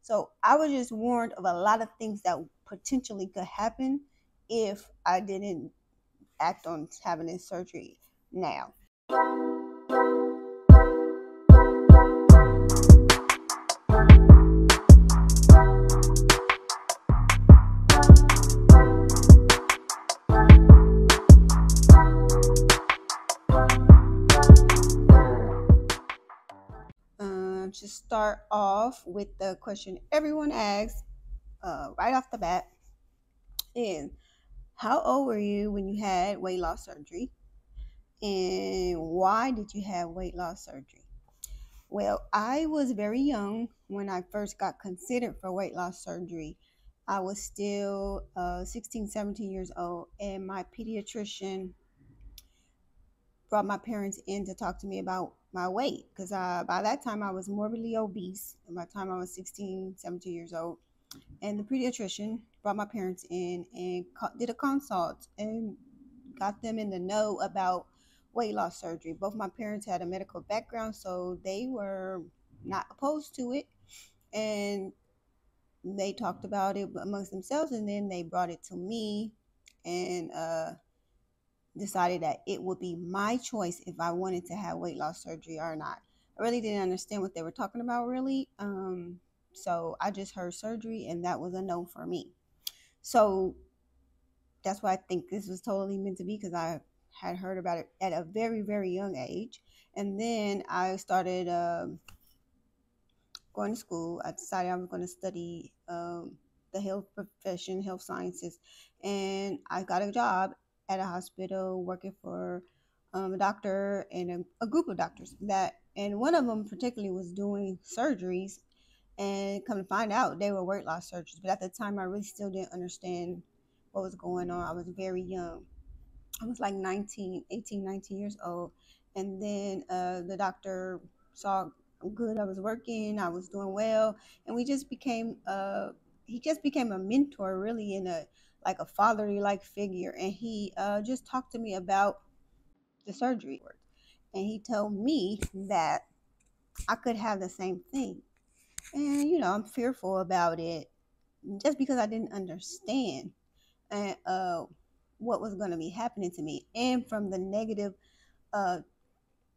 So I was just warned of a lot of things that potentially could happen if I didn't act on having this surgery now. To start off with the question everyone asks right off the bat is, how old were you when you had weight loss surgery? And why did you have weight loss surgery? Well, I was very young when I first got considered for weight loss surgery. I was still 16, 17 years old, and my pediatrician brought my parents in to talk to me about my weight because by that time I was morbidly obese. By the time I was 16, 17 years old. And the pediatrician brought my parents in and did a consult and got them in the know about weight loss surgery. Both my parents had a medical background, so they were not opposed to it. And they talked about it amongst themselves, and then they brought it to me and decided that it would be my choice if I wanted to have weight loss surgery or not. I really didn't understand what they were talking about, really. So I just heard surgery, and that was a no for me. So that's why I think this was totally meant to be, because I had heard about it at a very, very young age. And then I started going to school. I decided I was going to study the health profession, health sciences, and I got a job at a hospital working for a doctor and a group of doctors and one of them particularly was doing surgeries, and come to find out they were weight loss surgeries. But at the time I really still didn't understand what was going on. I was very young. I was like 18, 19 years old. And then the doctor saw good I was working, I was doing well, and we just became he just became a mentor, really, in a like a fatherly like figure. And he just talked to me about the surgery, and he told me that I could have the same thing. And I'm fearful about it just because I didn't understand and what was going to be happening to me, and from the negative uh,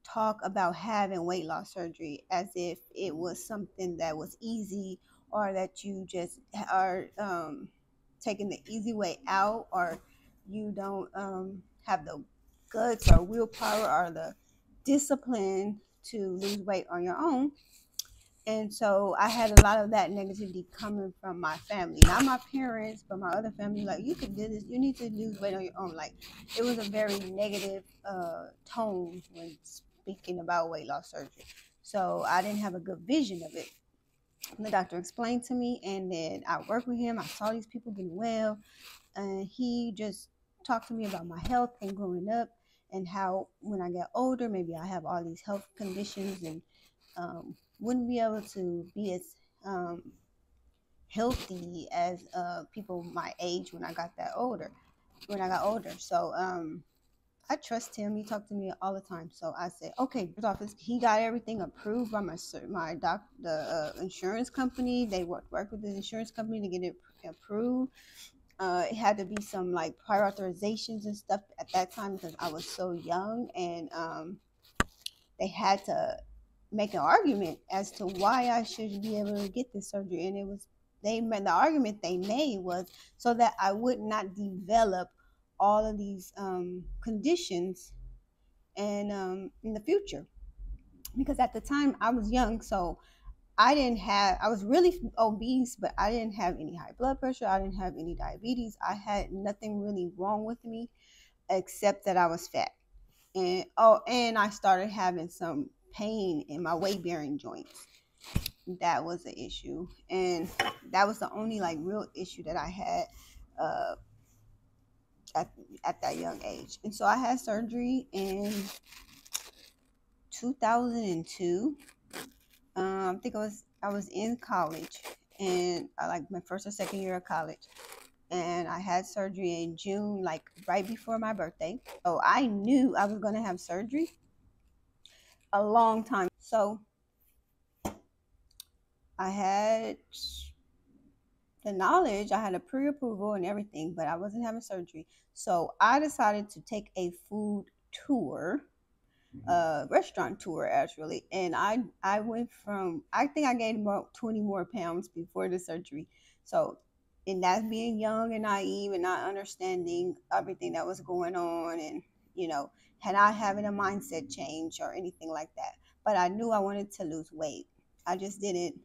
talk about having weight loss surgery as if it was something that was easy, or that you just are taking the easy way out, or you don't have the guts or willpower or the discipline to lose weight on your own. And so I had a lot of that negativity coming from my family, not my parents, but my other family. Like, you can do this, you need to lose weight on your own. Like, it was a very negative tone when speaking about weight loss surgery. So I didn't have a good vision of it. And the doctor explained to me, and then I worked with him. I saw these people getting well, and he just talked to me about my health and growing up, and how when I get older, maybe I have all these health conditions, and wouldn't be able to be as healthy as people my age when I got older. So I trust him. He talked to me all the time. So I said, okay, office. He got everything approved by the insurance company. They worked with the insurance company to get it approved. It had to be some like prior authorizations and stuff at that time because I was so young, and they had to make an argument as to why I should be able to get this surgery. And the argument they made was so that I would not develop all of these conditions and in the future. Because at the time I was young, so I was really obese, but I didn't have any high blood pressure. I didn't have any diabetes. I had nothing really wrong with me except that I was fat. And I started having some pain in my weight bearing joints. That was the issue, and that was the only like real issue that I had uh, at that young age. And so I had surgery in 2002. I think I was in college, and I like my first or second year of college, and I had surgery in June, like right before my birthday. So I knew I was going to have surgery a long time. So I had the knowledge, I had a pre-approval and everything, but I wasn't having surgery. So I decided to take a food tour, a restaurant tour actually, and I went from, I think I gained about 20 more pounds before the surgery. So, and that's being young and naive and not understanding everything that was going on, and you know, had not having a mindset change or anything like that. But I knew I wanted to lose weight. I just didn't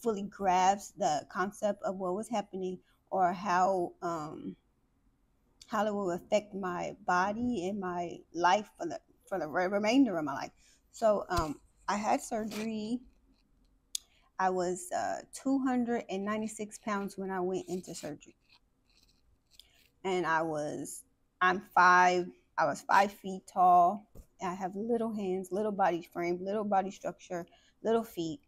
fully grasp the concept of what was happening, or how it will affect my body and my life for the remainder of my life. So I had surgery. I was 296 pounds when I went into surgery, and I'm five. I was 5 feet tall. I have little hands, little body frame, little body structure, little feet.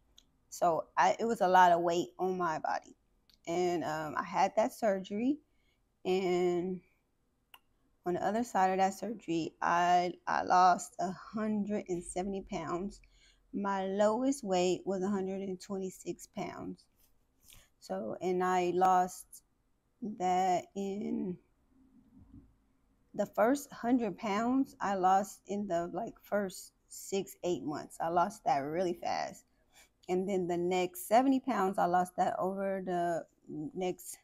So it was a lot of weight on my body, and I had that surgery. And on the other side of that surgery, I lost 170 pounds. My lowest weight was 126 pounds. So, and I lost that in the first 100 pounds. I lost in the like first 6, 8 months. I lost that really fast. And then the next 70 pounds, I lost that over the next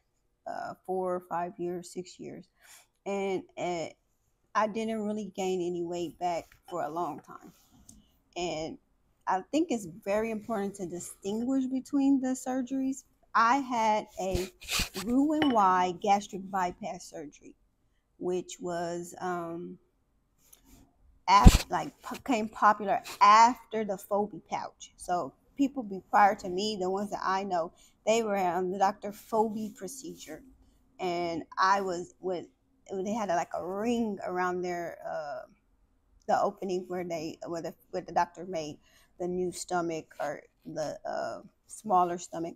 4 or 5 years, 6 years. And I didn't really gain any weight back for a long time. And I think it's very important to distinguish between the surgeries. I had a Roux-en-Y gastric bypass surgery, which was became popular after the Phobie pouch. So people prior to me, the ones that I know, they were on the Dr. Phobie procedure, and I was with. They had like a ring around their the opening where the doctor made the new stomach or the smaller stomach.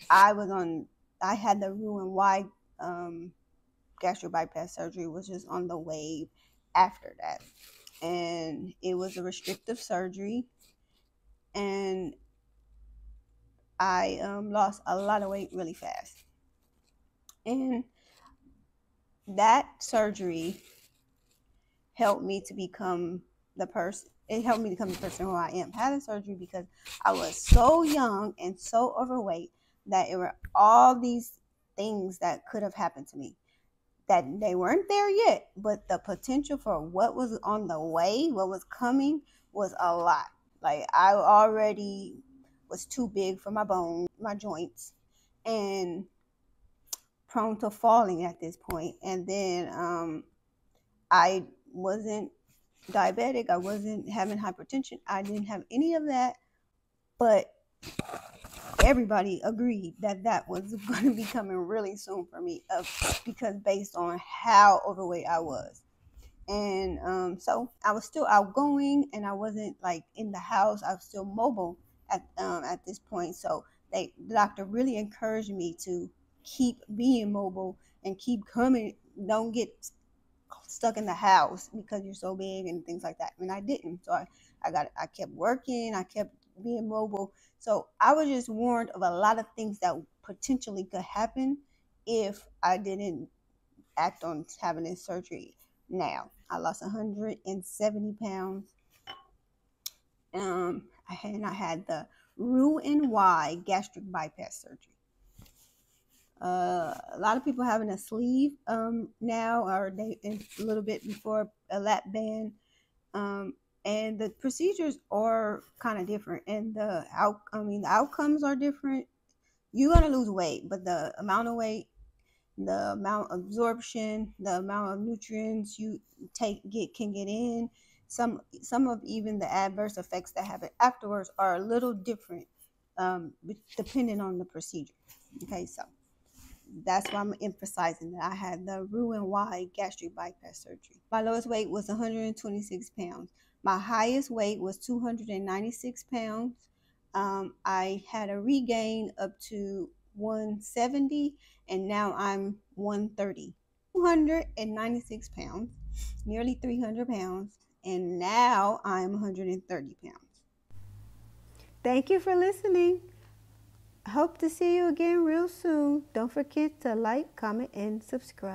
I was on. I had the Roux-en-Y gastric bypass surgery, which is on the wave after that, and it was a restrictive surgery, and I lost a lot of weight really fast. And that surgery helped me to become the person. It helped me become the person who I am. I had the surgery because I was so young and so overweight that it were all these things that could have happened to me, that they weren't there yet, but the potential for what was on the way, what was coming, was a lot. Like I already was too big for my bones, my joints, and prone to falling at this point. And then I wasn't diabetic. I wasn't having hypertension. I didn't have any of that. But everybody agreed that that was going to be coming really soon for me, because based on how overweight I was. And so I was still outgoing, and I wasn't like in the house. I was still mobile at this point. So the doctor really encouraged me to keep being mobile and keep coming. Don't get stuck in the house because you're so big and things like that. And I didn't. So I kept working. I kept being mobile. So I was just warned of a lot of things that potentially could happen if I didn't act on having this surgery. Now I lost 170 pounds. I had the Roux-en-Y gastric bypass surgery. A lot of people having a sleeve now, or they a little bit before a lap band, and the procedures are kind of different, and the outcomes are different. You're gonna lose weight, but the amount of weight, the amount of absorption, the amount of nutrients you can get in, some of even the adverse effects that happen afterwards are a little different, depending on the procedure. Okay, so that's why I'm emphasizing that I had the Roux-en-Y gastric bypass surgery. My lowest weight was 126 pounds. My highest weight was 296 pounds. I had a regain up to 170, and now I'm 130. 296 pounds, nearly 300 pounds, and now I'm 130 pounds. Thank you for listening. Hope to see you again real soon. Don't forget to like, comment, and subscribe.